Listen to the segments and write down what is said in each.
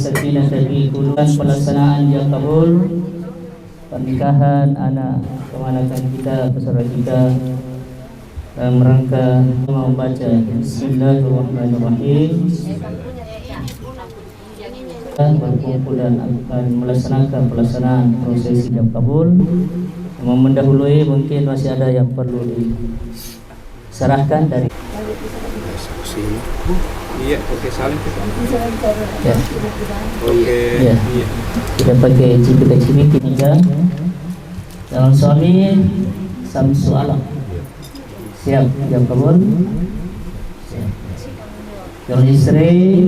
sakinata fi qulubikum, pelaksanaan yang kabul pernikahan anak kemanakan kita, peserta kita dalam rangka membaca Bismillahirrahmanirrahim dan berkumpul dan akan melaksanakan pelaksanaan prosesi ijab kabul. Yang mendahului mungkin masih ada yang perlu diserahkan dari iya, oke, saling kita. ya. Oke. Ya. Kita pakai cipika-cipiki juga. Calon suami Samsu Alam. Siap, ijab kabul. Siap. Calon istri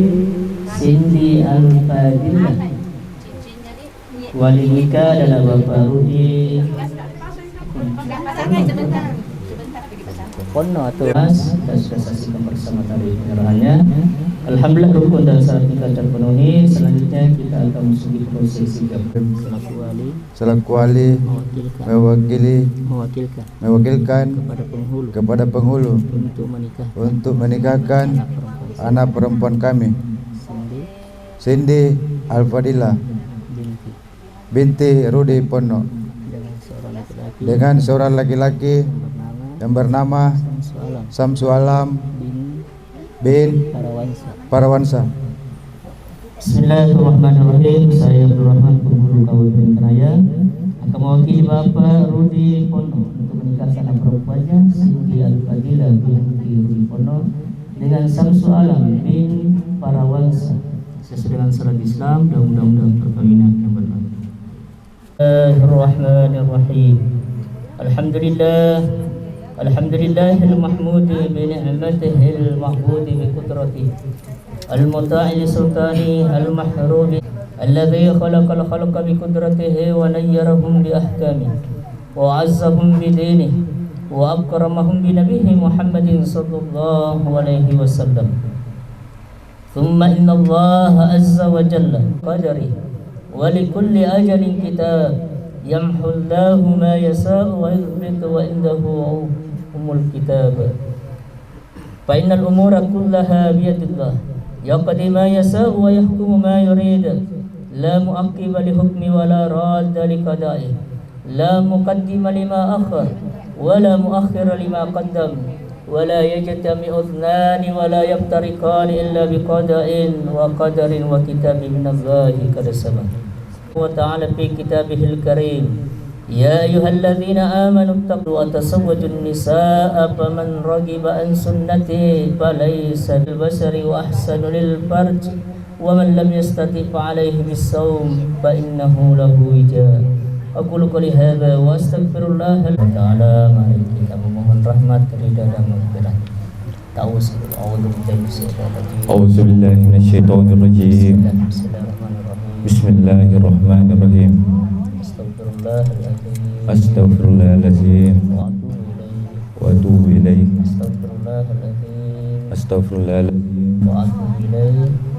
Cindy Al-Fadilah. Wali nikah adalah Bapak Rudi Pono atau Mas, dan sudah saksikan bersama tadi penyerahannya. Alhamdulillah rukun dan syarat nikah terpenuhi. Selanjutnya kita akan masuki prosesi ijab kabul. Selaku wali mewakilkan kepada penghulu untuk menikahkan anak perempuan kami, Cindy Al-Fadilah binti Rudi Pono, dengan seorang laki-laki yang bernama Samsu Alam bin Parawansa. Bismillahirrahmanirrahim. Saya Abdul Rahman, penghulu Kabupaten Raya, akan mewakili Bapak Rudi Pono untuk menikahkan anak perempuannya Cindy Al-Fadilah binti Rudi Pono dengan Samsu Alam bin Parawansa sesuai dengan syarat Islam dan undang-undang perkawinan yang berlaku. Bismillahirrahmanirrahim. Alhamdulillahil mahmudi bi ni'matihil mahmudi bi qudratihi al-muta'i li sultani al-mahrubi alladhi khalaqal khalqa bi qudratihi wa nayyarahum bi ahkamihi wa 'azzahum bi dinihi wa akramahum bi nabiyhi Muhammadin sallallahu alaihi wasallam. Thumma inna Allah azza wa jalla qadari wa li kulli ajalin kitab yamhu Allahu ma yasha'u wa yuthbitu wa indahu umul kitab. Fa innal umura kullaha biyadillah yaqdi ma yasha'u wa yahkumu ma yurid, la mu'aqqiba li hukmi wa la radda li qada'i, la muqaddima lima akhar wa la muakhkhira lima qaddam, wa la yajtami'u ithnani wa la yaftariqani illa biqada'in wa qadarin wa kitabin minallahi qad sabaq. Wa ta'ala fi kitabihil karim, ya ayyuhalladzina amanu ittaqu wa tasawwajun nisaa faman raghiba an sunnati falaysa bil basari wa ahsanu lil farj wa man lam yastati fa alayhi bis-sawm fa innahu lahu wija. Aqulu qouli hadza wa astaghfirullah ta'ala. Mari kita memohon rahmat, ridha dan maghfirah. A'udzu billahi minasyaitonir rajim. Bismillahirrahmanirrahim. Astaghfirullahaladzim wa atubu ilaih. Astaghfirullahaladzim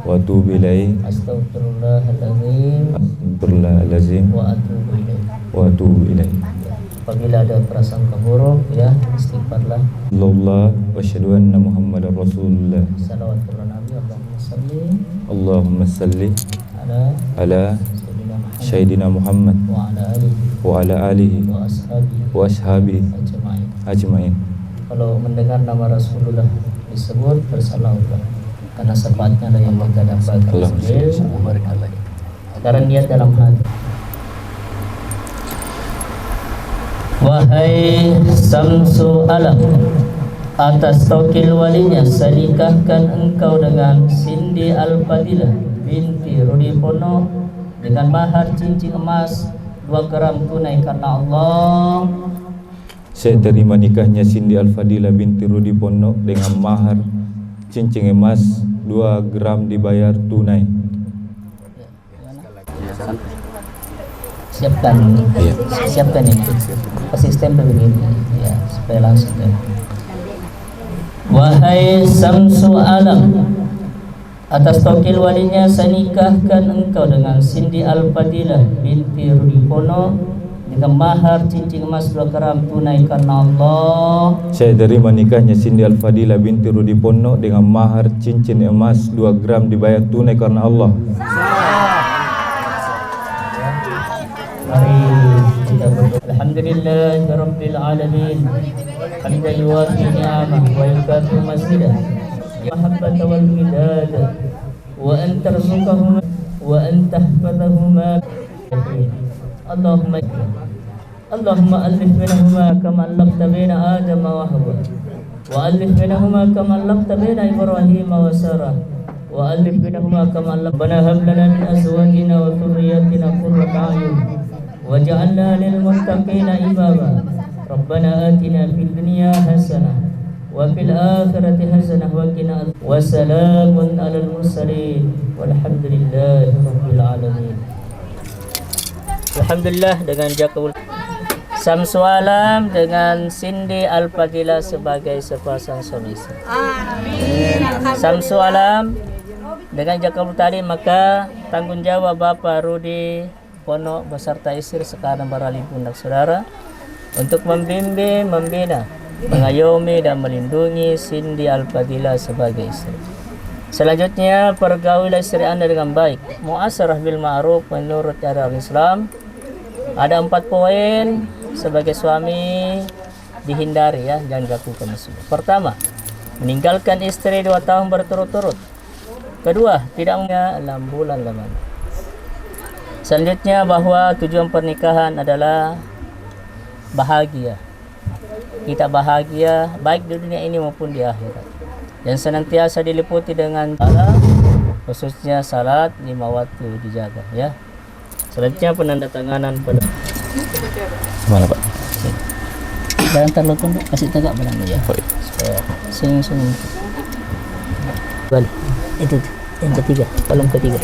wa atubu ilaih. Astaghfirullahaladzim wa atubu ilaih. Apabila ada prasangka buruk, ya istighfarlah. Allah wa asyhadu anna Muhammadar Rasulullah. Salawat kepada Nabi. Allahumma salli ala Sayyidina Muhammad wa ala alihi wa ashabihi ajmain. Kalau mendengar nama Rasulullah disebut, bersalawatlah, karena sebatnya ada yang kita dapat. Sekarang niat dalam hati. Wahai Samsu Alam, atas taukil walinya saya nikahkan engkau dengan Cindy Al-Fadilah binti Rudi Pono dengan mahar cincin emas 2 gram tunai karena Allah. Saya terima nikahnya Cindy Al-Fadilah binti Rudi Pono dengan mahar cincin emas 2 gram dibayar tunai. Siapkan ini, siapkan ini. Sistem begini, ya supaya langsung. Ya. Wahai Samsu Alam, atas taukil walinya saya nikahkan engkau dengan Cindy Al-Fadilah binti Rudi Pono dengan mahar cincin emas 2 gram tunai karena Allah. Saya terima nikahnya Cindy Al-Fadilah binti Rudi Ponno dengan mahar cincin emas 2 gram dibayar tunai karena Allah. Mari kita berdoa. Alhamdulillahirabbil alamin. Hamdan yuwafi ni'amah wa yukafi mazidah. Mahabbata wal midad wa an tarzuqahuma wa an tahfazahuma. Allahumma alif bainahuma kama allafta baina Adam wa Hawa wa alif bainahuma kama allafta baina Ibrahim wa Sarah wa alif bainahuma kama Rabbana hab lana min azwajina wa dhurriyyatina qurrata a'yun waj'alna lil muttaqina imama. Rabbana atina fid dunya hasanah wa fil akhirati hasanah wa qina wa salamun alal mursalin walhamdulillahi rabbil alamin. Alhamdulillah dengan Jakabul Samsu Alam dengan Cindy Al-Fadilah sebagai sepasang suami istri. Samsu Alam dengan Jakabul tadi, maka tanggung jawab Bapak Rudi Ponno beserta istri sekarang beralih pundak saudara untuk membimbing, membina, mengayomi dan melindungi Cindy Al-Fadilah sebagai istri. Selanjutnya pergaulilah istri Anda dengan baik. Mu'asyarah bil ma'ruf menurut cara Islam. Ada 4 poin sebagai suami dihindari ya, jangan lakukan tersebut. Pertama, meninggalkan istri 2 tahun berturut-turut. Kedua, tidak punya 6 bulan lamanya. Selanjutnya bahwa tujuan pernikahan adalah bahagia. Kita bahagia baik di dunia ini maupun di akhirat. Dan senantiasa diliputi dengan salat, khususnya salat 5 waktu dijaga ya. Selanjutnya penandatanganan pada Mana Pak? barang terlokon kasih tegak barang ya. Supaya sing balik. Itu yang ketiga, kolom ketiga.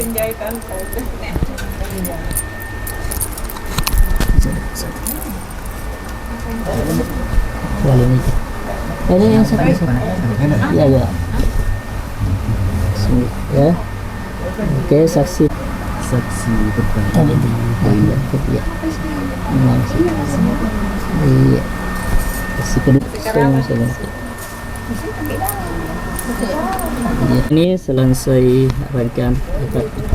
Balik ini. Ini yang satu. Ya ya. Sini ya. Oke, saksi pertama. Iya, iya. Iya. Saksi kedua. Ini selesai rangkaian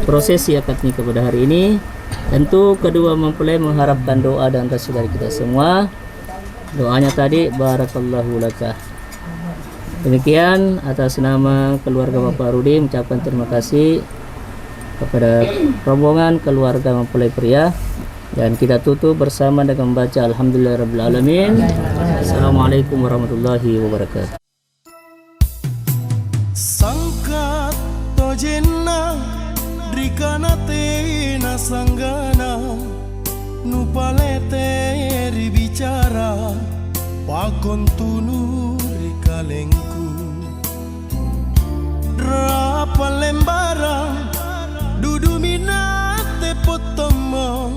prosesi akad nikah pada hari ini. Tentu kedua mempelai mengharapkan doa dan saudara kita semua. Doanya tadi barakallahu laka. Demikian atas nama keluarga Bapak Rudi mengucapkan terima kasih kepada rombongan keluarga mempelai pria, dan kita tutup bersama dengan membaca alhamdulillahirabbil alamin. Assalamualaikum warahmatullahi wabarakatuh. Sangkat tojena rikana tena sanggana nupalete ribicara pakon tunu rikalengku rapa lembara dudu minate potomo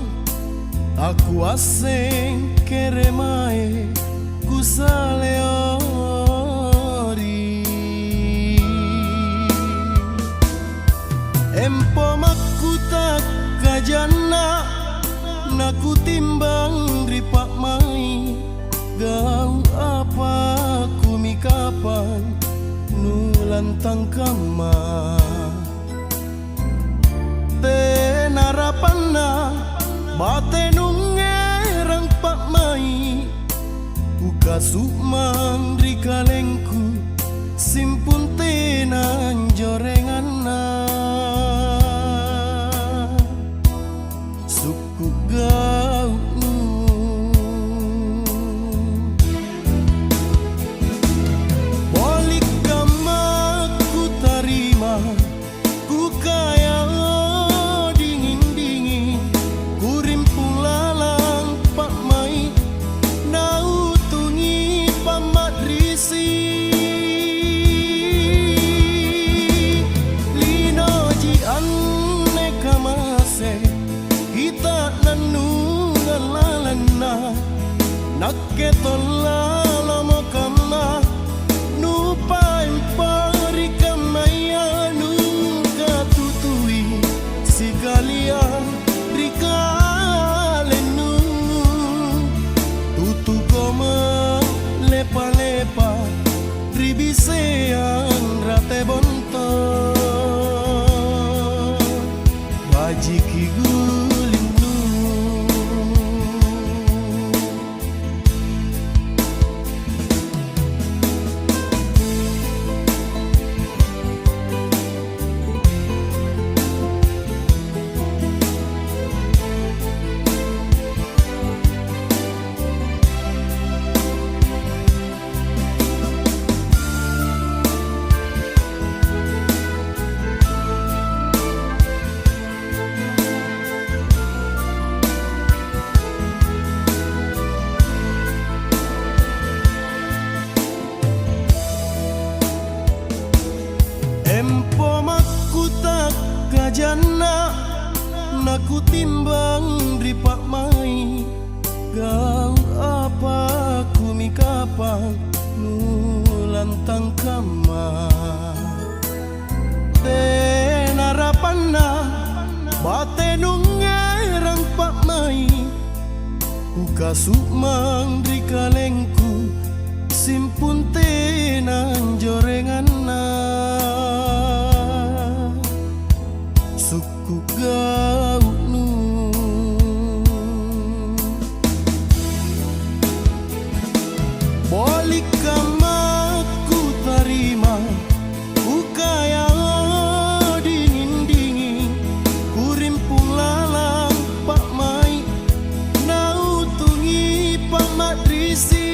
aku asing keremae kusaleori empo makuta kajana naku timbang ripak mai gau apa kumi kapan nulantang kama tenarapana bate nungerang pak mai uka sukman rikalengku simpun tenan jorengana suku gau bolik kama ku tarima ku kaya dingin-dingin kurim pulalang pak mai nautungi pamat risi lino ji anne kamase kita nanu ngalalana nakke tolala mo kama nupa impari kamaya nuka tutui si kalian rikalenu bajiki gulinu. Empo makutak kajana naku timbang di pak mai gau apa kumi kapang nulantang kama tenarapana bate nungerang pak mai buka sukmang di kalengku simpun tenan jorengan suku gaunu bolik kamaku terima ukaya dingin-dingin kurimpung lalang pak mai nautungi pamat risi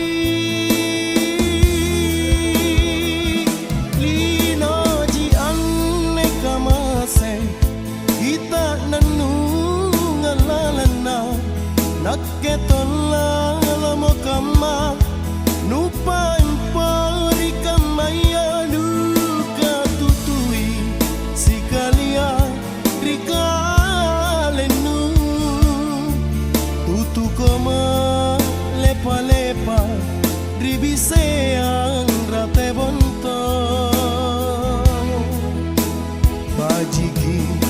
naketola lamo kama nupa empori kamaya duka tutui sikalia rikalenu tutu koma lepa-lepa ribiseang rate bonto bajiki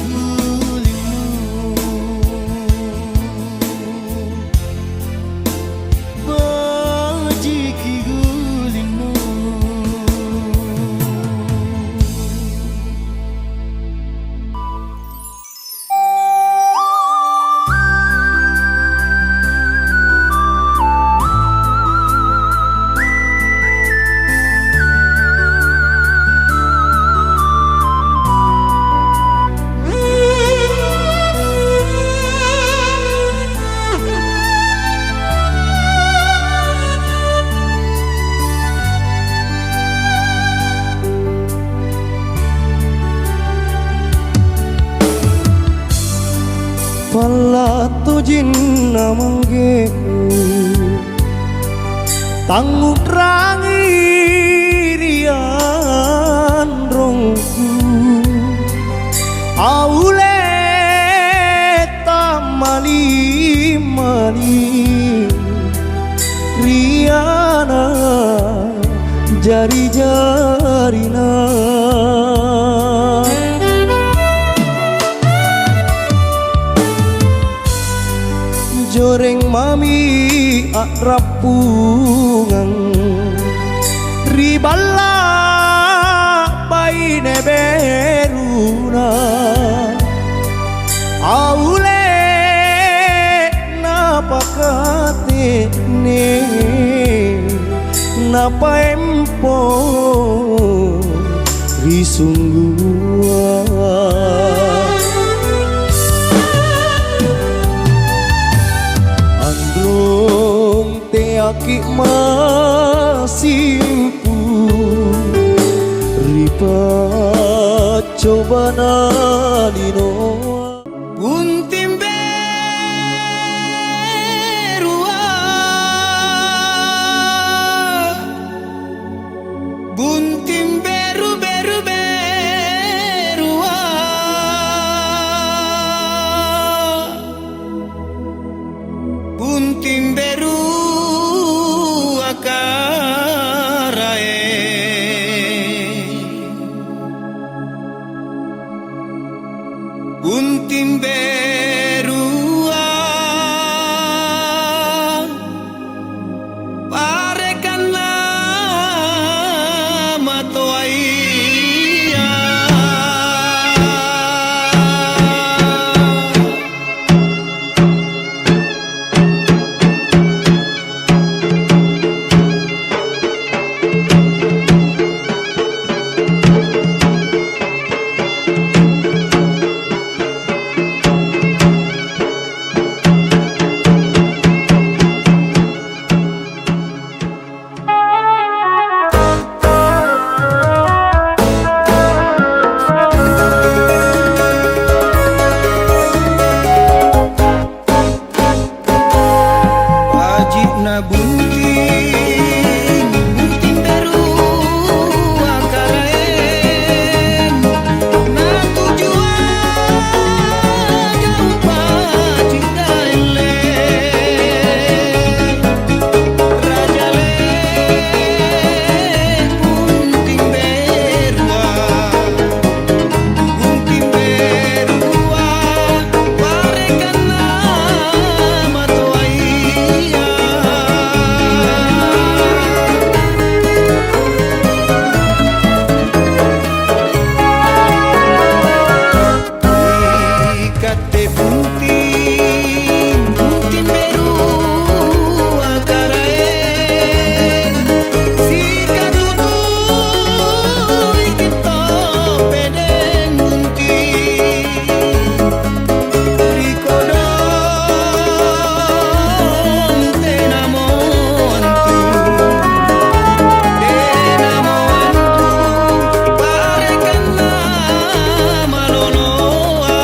pala tujin namangge tanguk rangi rian rongku aule tamali mali riana jari-jarina joreng mami akrapungan ribala baine beruna aule napakate ne napa empo risunggua aki masimpu ripa coba nalino untim berua buntim beru beru berua buntim beru kate bunting bunting beru akaraen sika tutuy kita peden bunting rikodon tenamontu parekanlah maloloa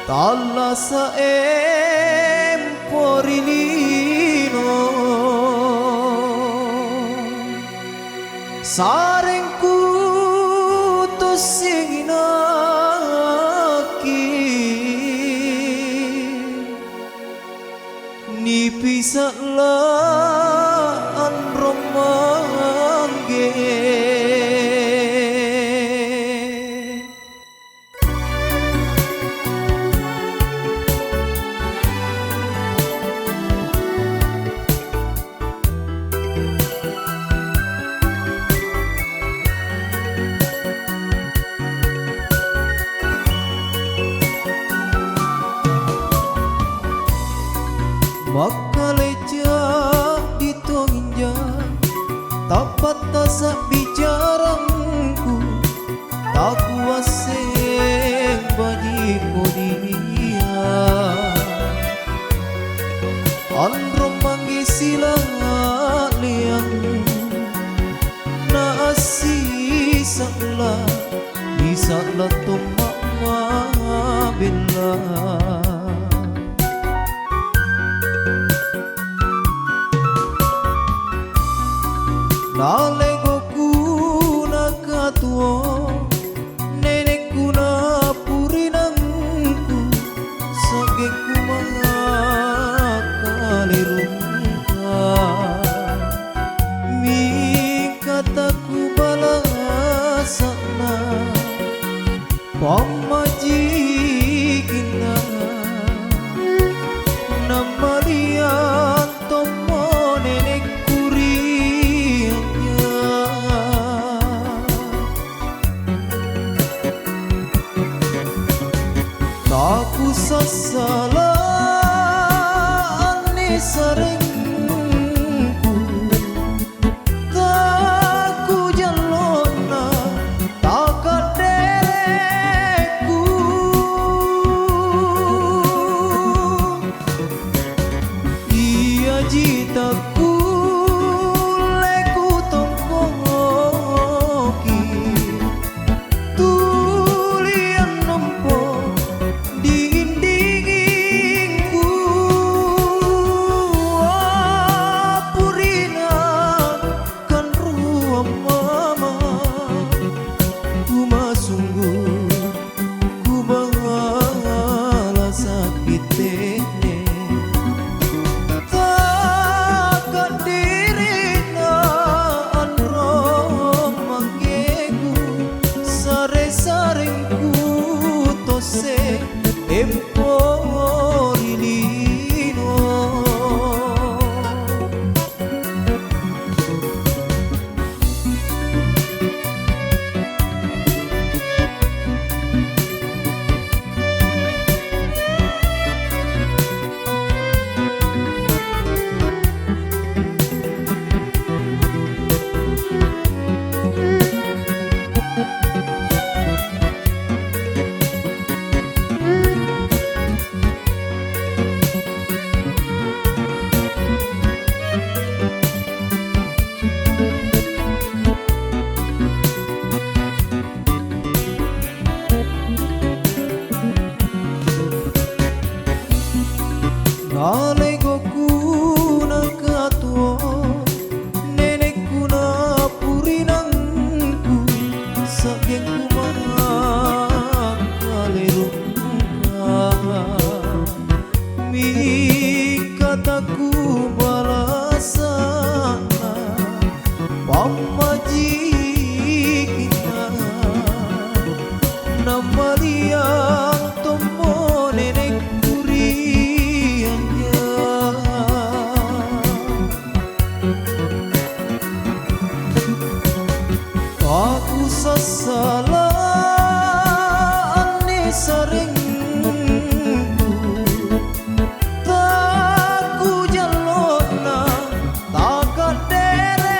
Talla saemporilino sarengku tosinginaki nipisaklah romangge Makaleja ditonginja tapat tasa bicarangku tak kuase bagi kodia androm manggi sila liang na asi sakla bisa letum mama bila Nalegoku nakatuo nenekku na purinangku sageku makalirungka mi kataku balasana pamajikina namalian tomo nenek Aku sasalah ane saringku tak ku jalona tak kadereku iya jitaku leku tongkoki tulian nempo Nalegoku nakatuo nenekku na purinangku sagengku makalirungka mi kataku balasana pamajikina namaliang tomo nenek Aku sasalah ane saringku tak ku jalona tak kadereku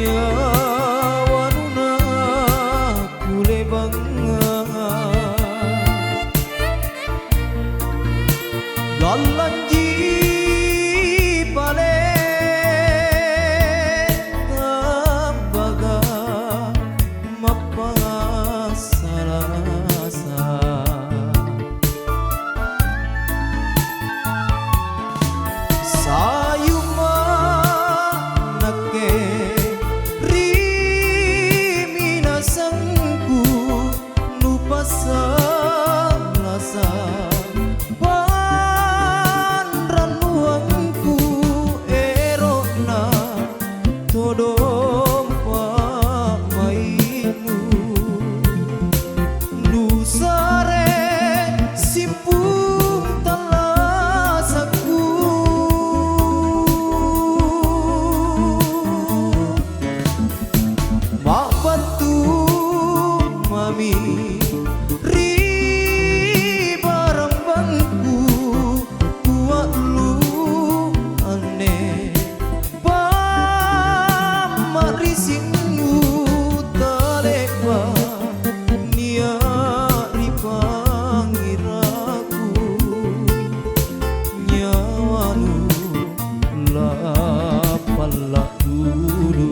nyawanuna kule bangga galanji pale tambaga mapasalasa sayuma nake rimina sangku nupasa lasa panran nuangku erona todom pamainu nusare simpung talasaku mak batu mami ri barang bangku kuat lu ane pamari singgu talekwa nia ripangiraku nyawanu lapala dulu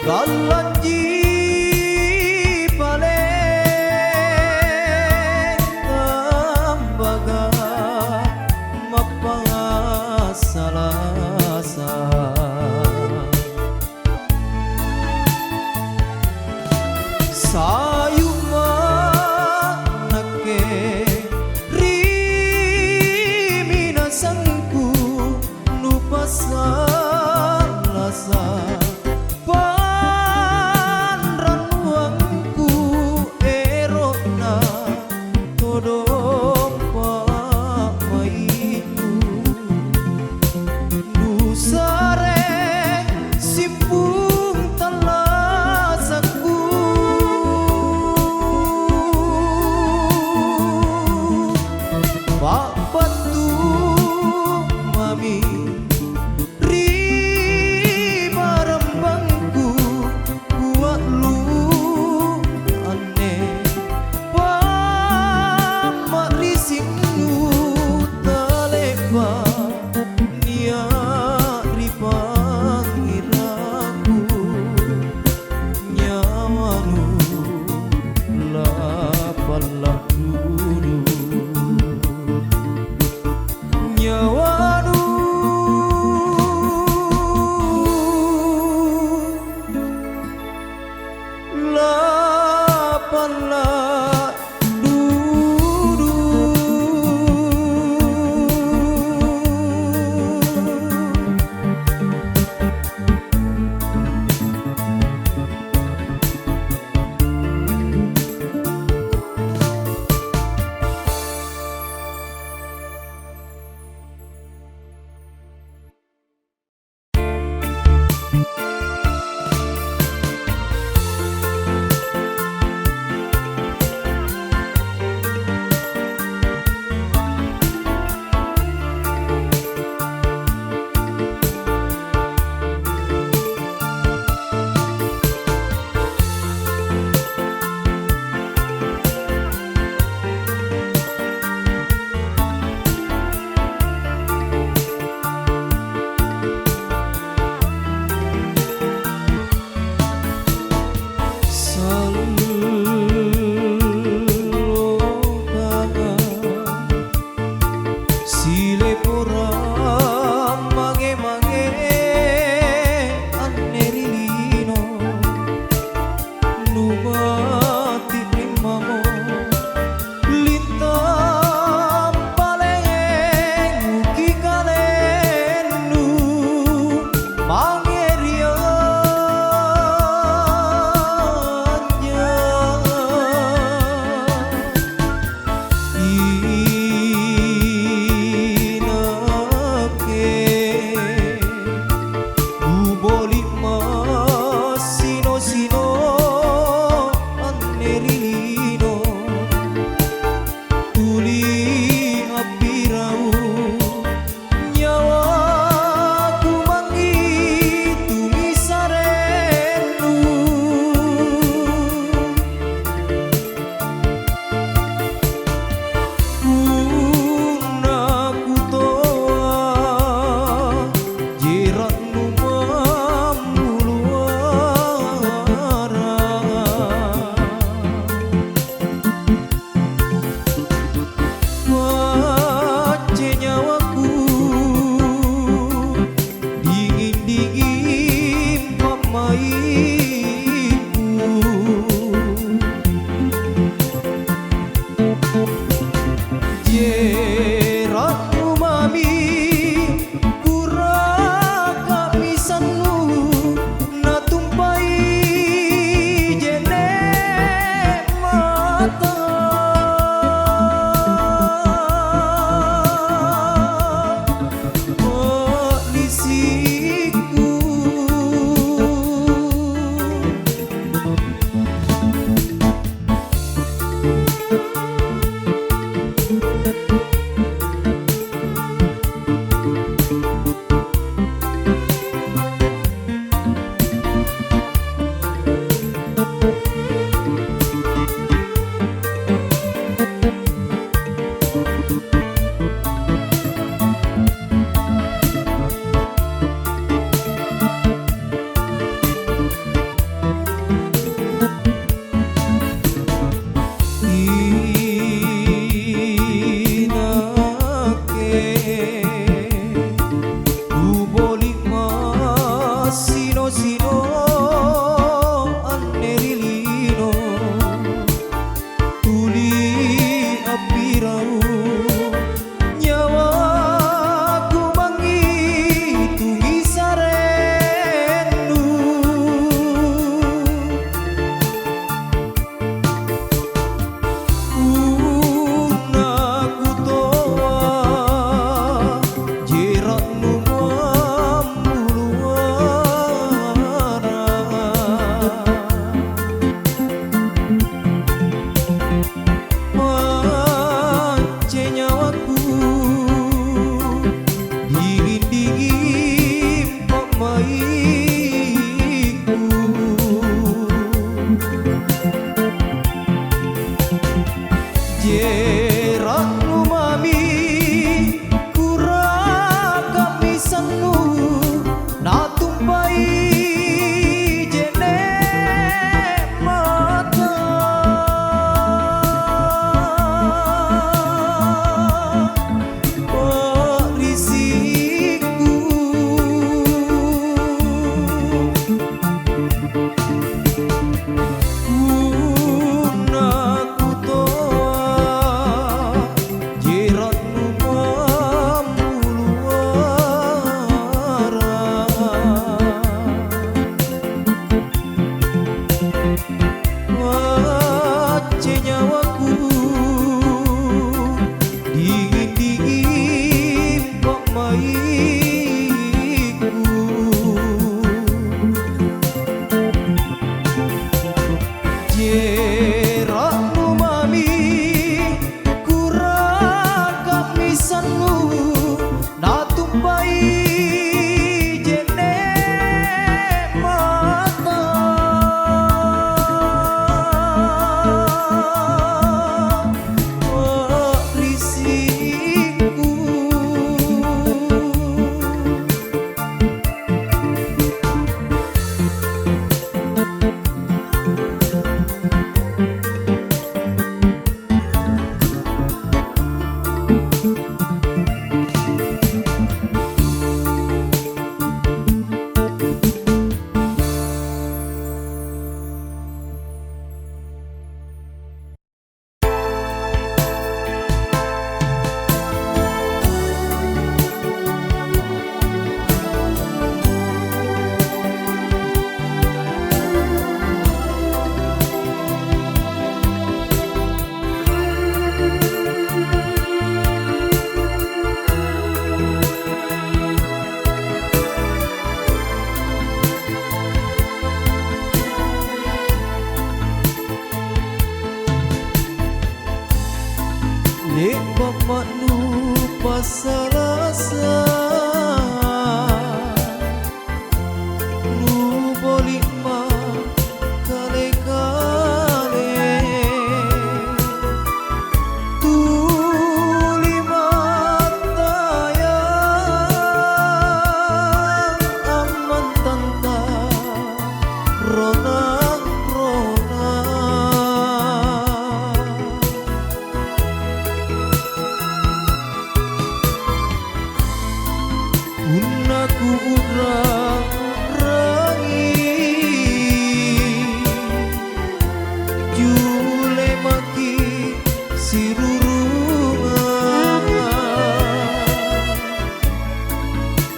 galanji pale tambaga mapasalasa sayuma nake rimina sangku nupasa lasa sino anerilino tuli apirau nyawaku mangitungi sarendu unaku toa jeratmu mambuluara mance nyawaku dingin-dingin pemaiku jeratmu mami kurang misanmu na tumpai jene mata perisiku unaku toa jeratmu mambuluara wace nyawaku dingin-dingin pemaiku jeratmu mami kurang misanmu na tumpai jene mata perisiku Lek bapak lupa salasa lu boleh kale-kale tuli mata yang aman tanta ronang-ronang unaku urang-urangi jule maki sirurungan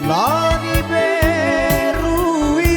lani beruit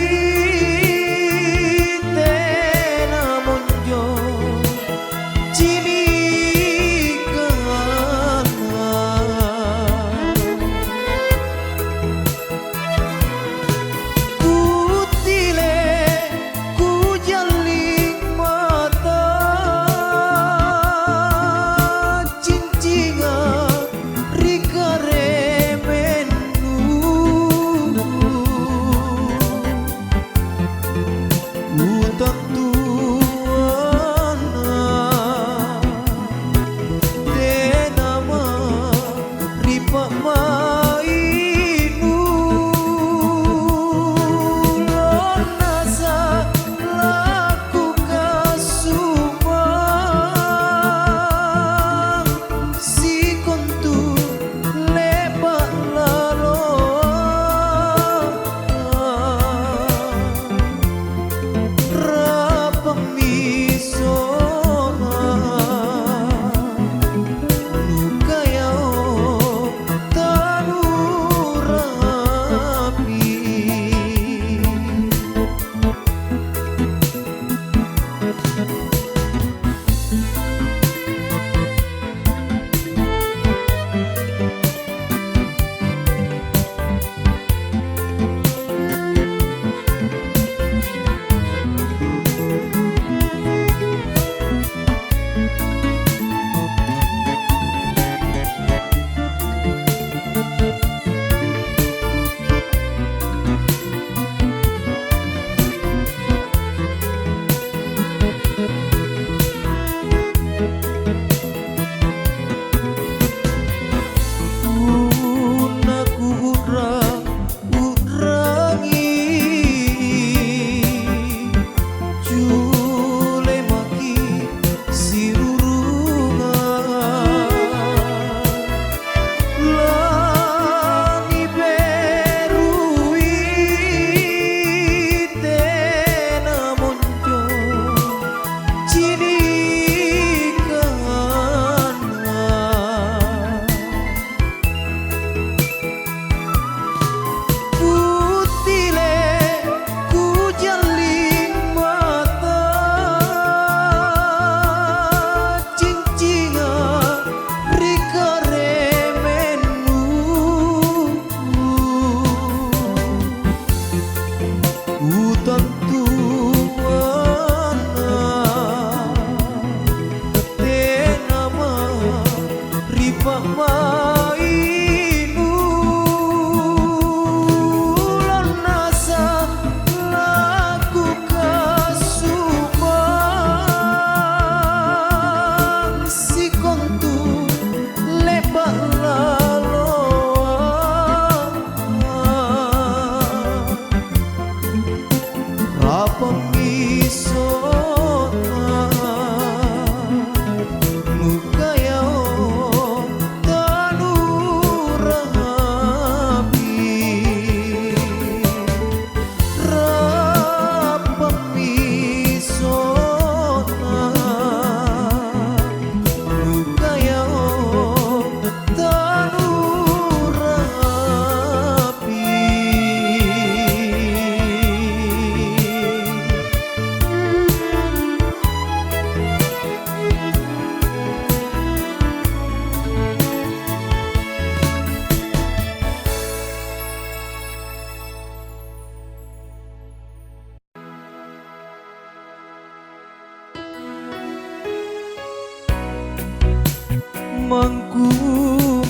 Mangku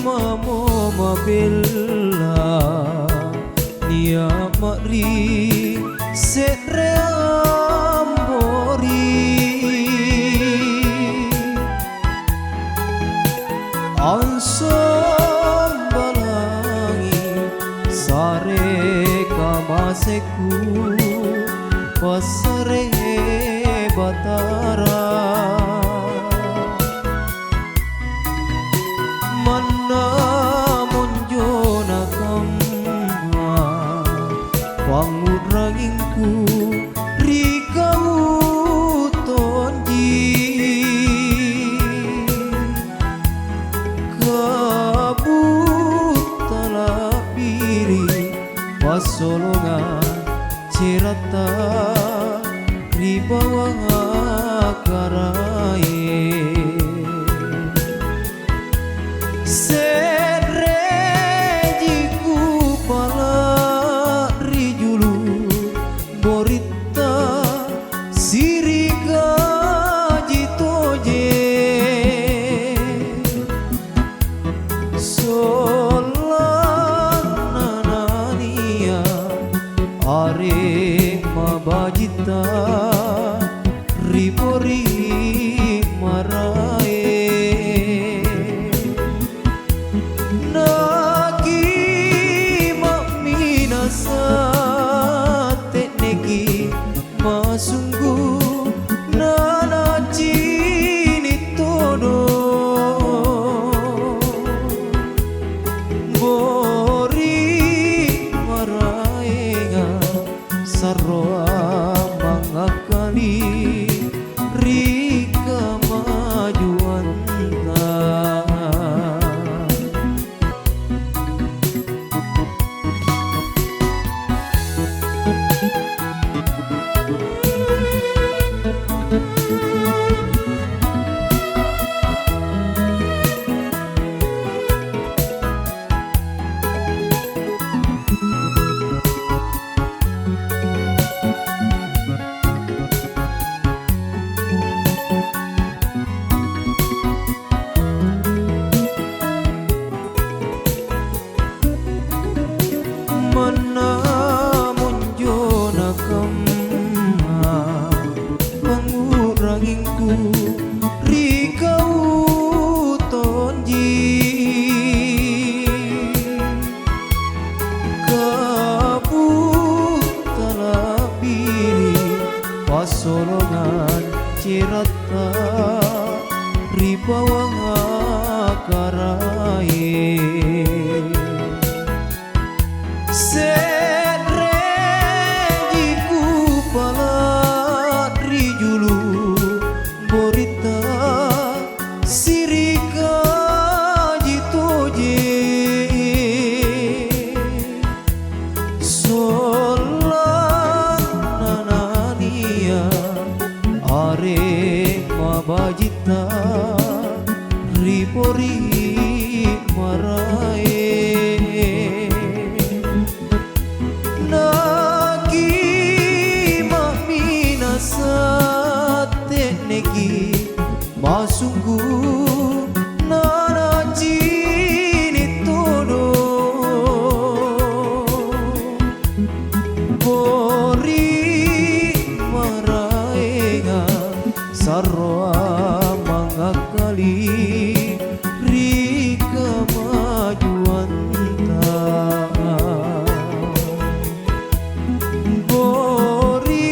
mamo mabella Nia makri setre ambori Ansom balangi sare kamaseku pasare batara Mana monjona kamma panguranginku rikau tonji kabut talapiri pasolongan cerita ribawa karaye Serejiku pala rijulu borita sirika jitoje solananania are mabajita ribori marae Masunggu nana cini todo Bori maraenga sarroa mangakali Rika majuanta Mana monjona kamma panguranginku rikau tonji kabut talapiri pasolongan cerita ribawa karaye Serejiku pala rijulu borita sirika jitoje solananania are mabajita ribori marae Masunggu nana cini todo Bori maraenga sarroa mangakali Rika majuanta Bori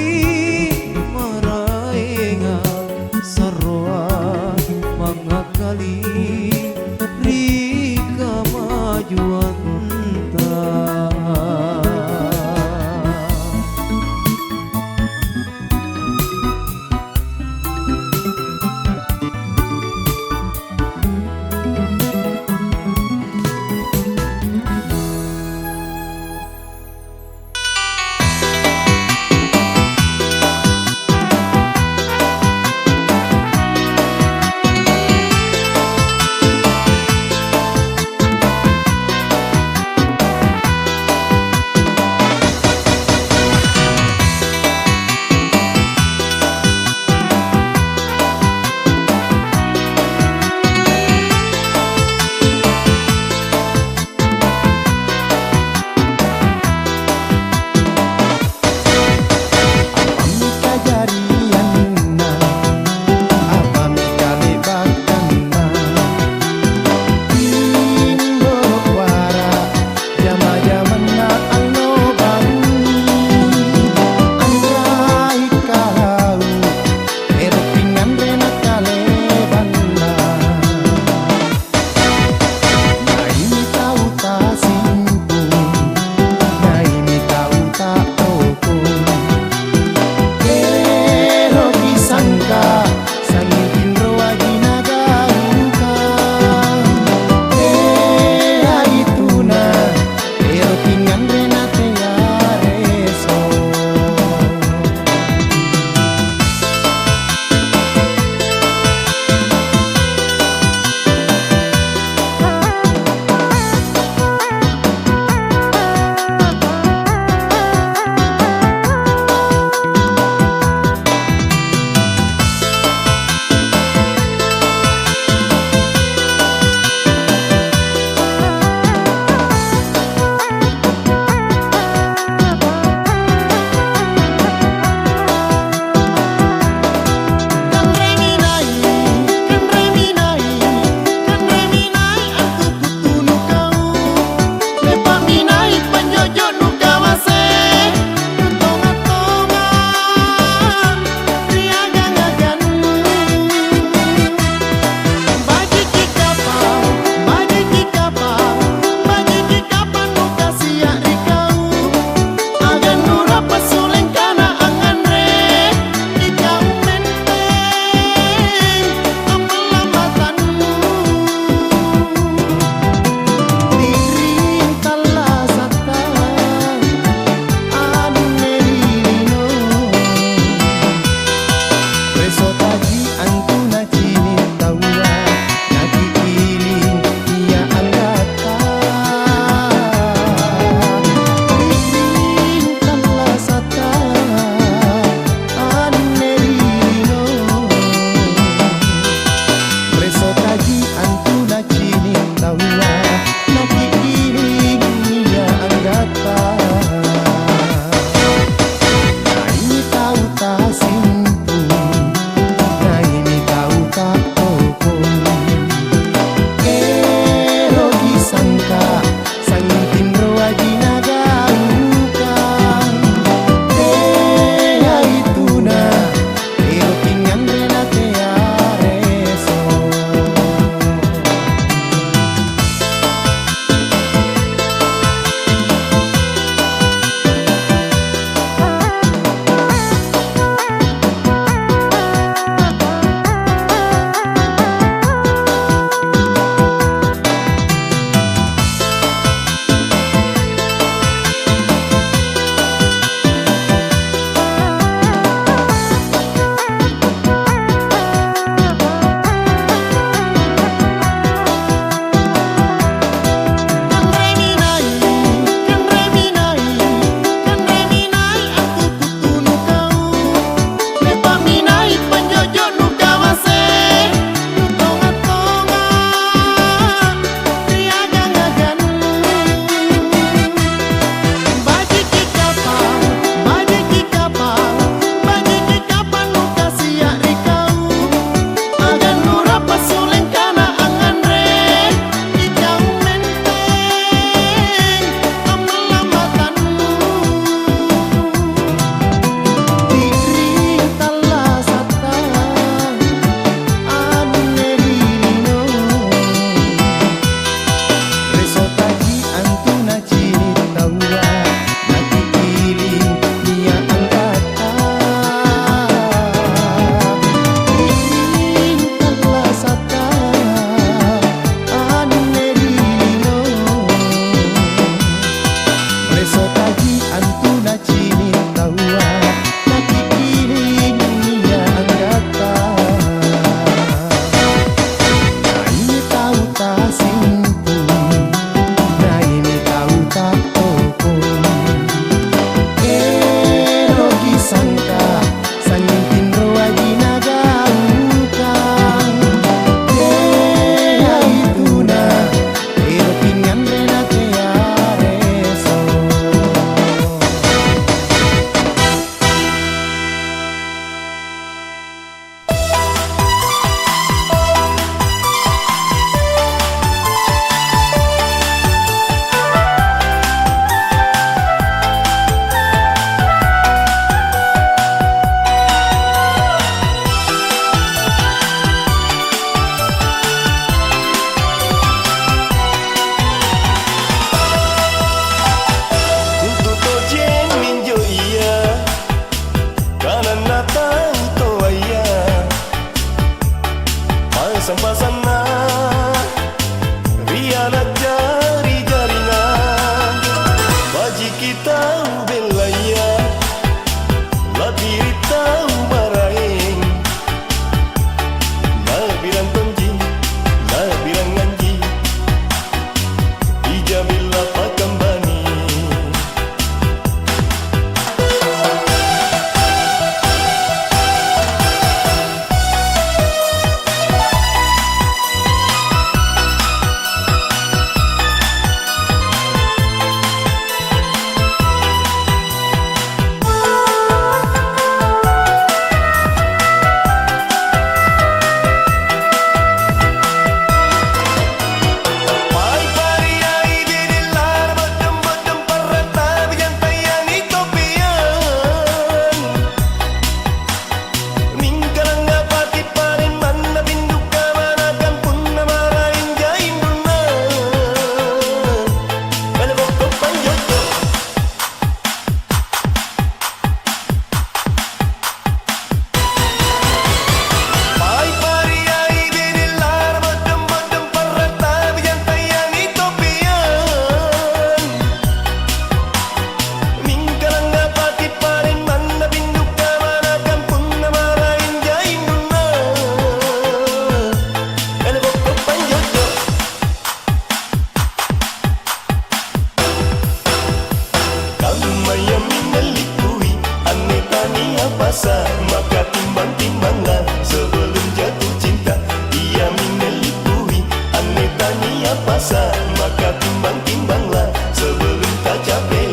apa sah, maka timbang-timbanglah sebelum jatuh cinta. Ia menelipui, ane tanya apa sah, maka timbang-timbanglah sebelum tak capek.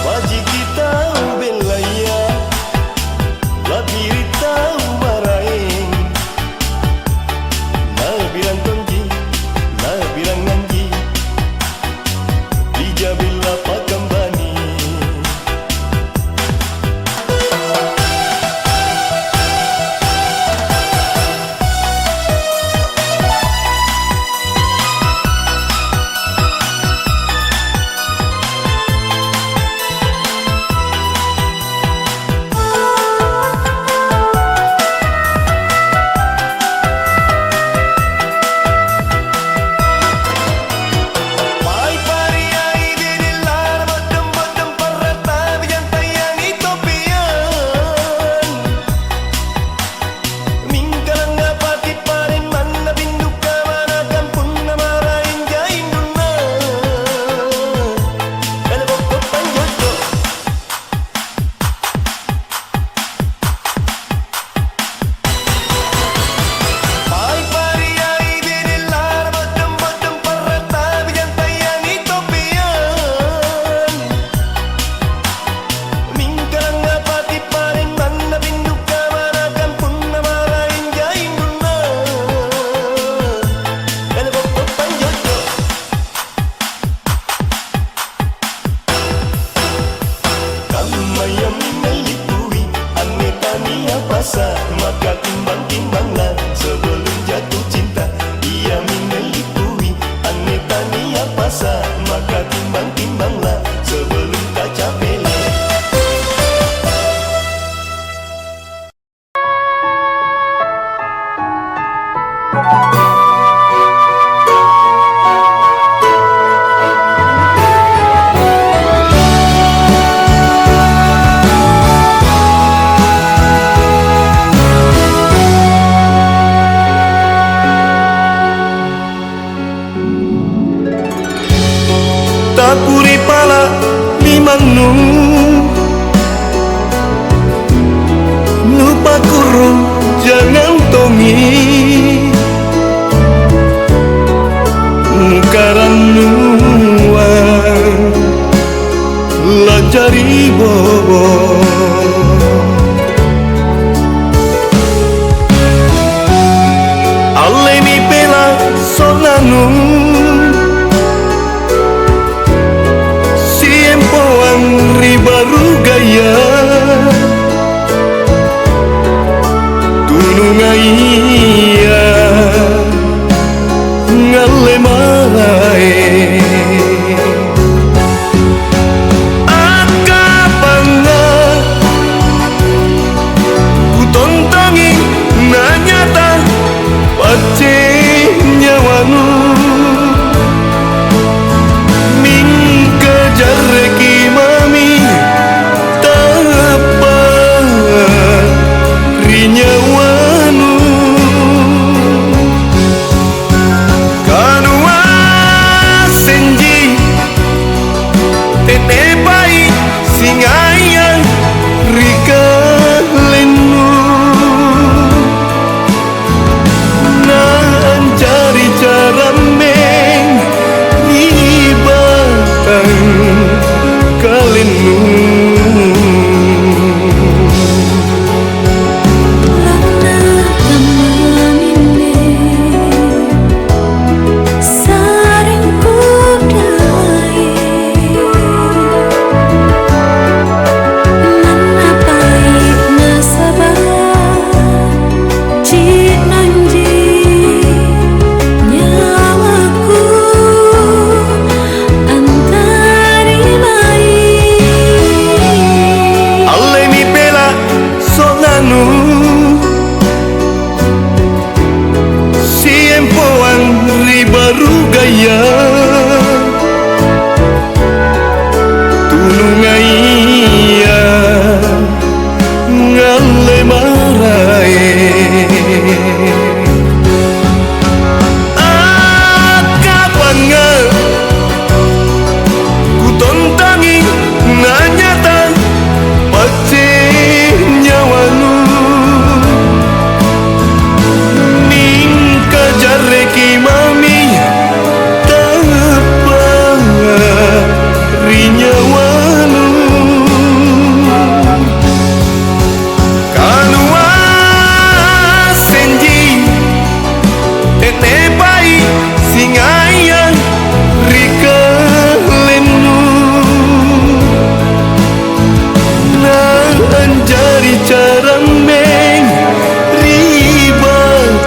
Wajib kita belaya, labiri tahu maraeng. Labiran tongji, labiran nganji, dijabila pakambani.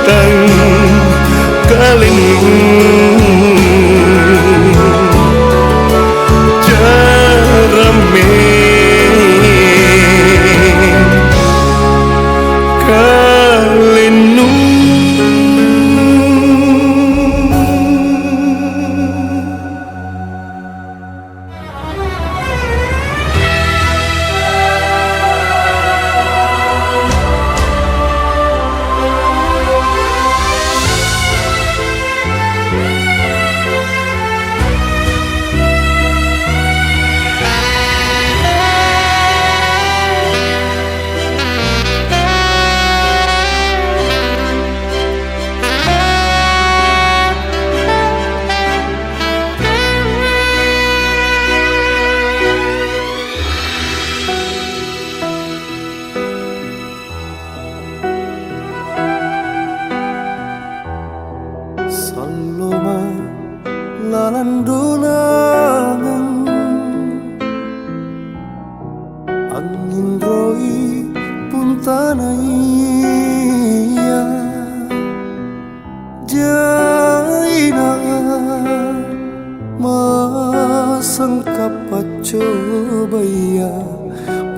datang kalimu jarame kalinu. Saloma lalandolangan angin roi puntanaya jaina masangka pacobaya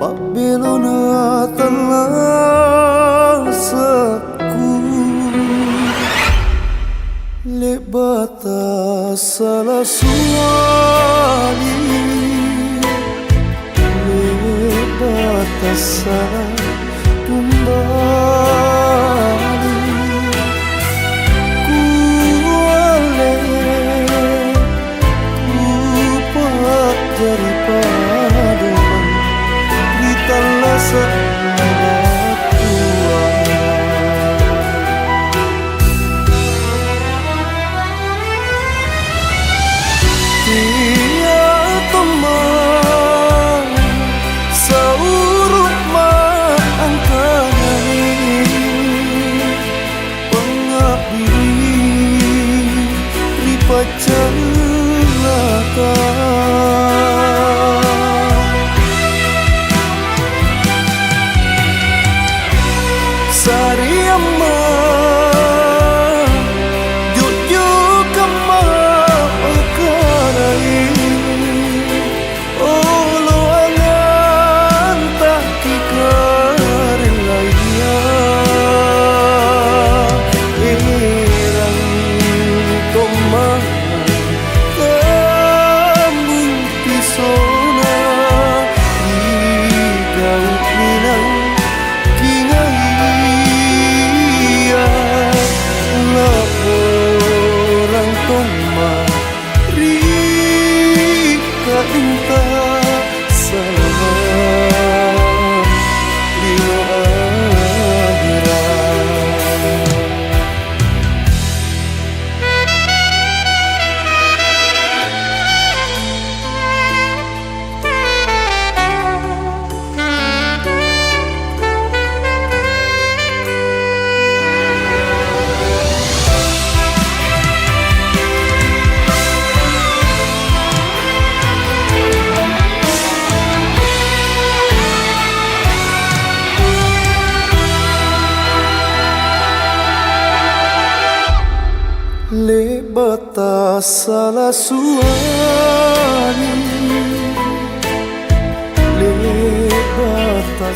pak belona telasatku lebata salah suali lebata salah kembali kuale kupat daripada ditalah celaka Sariyama jujur kama akarai olo angan tak kikarin laya erang tomah lebata salah suami lebata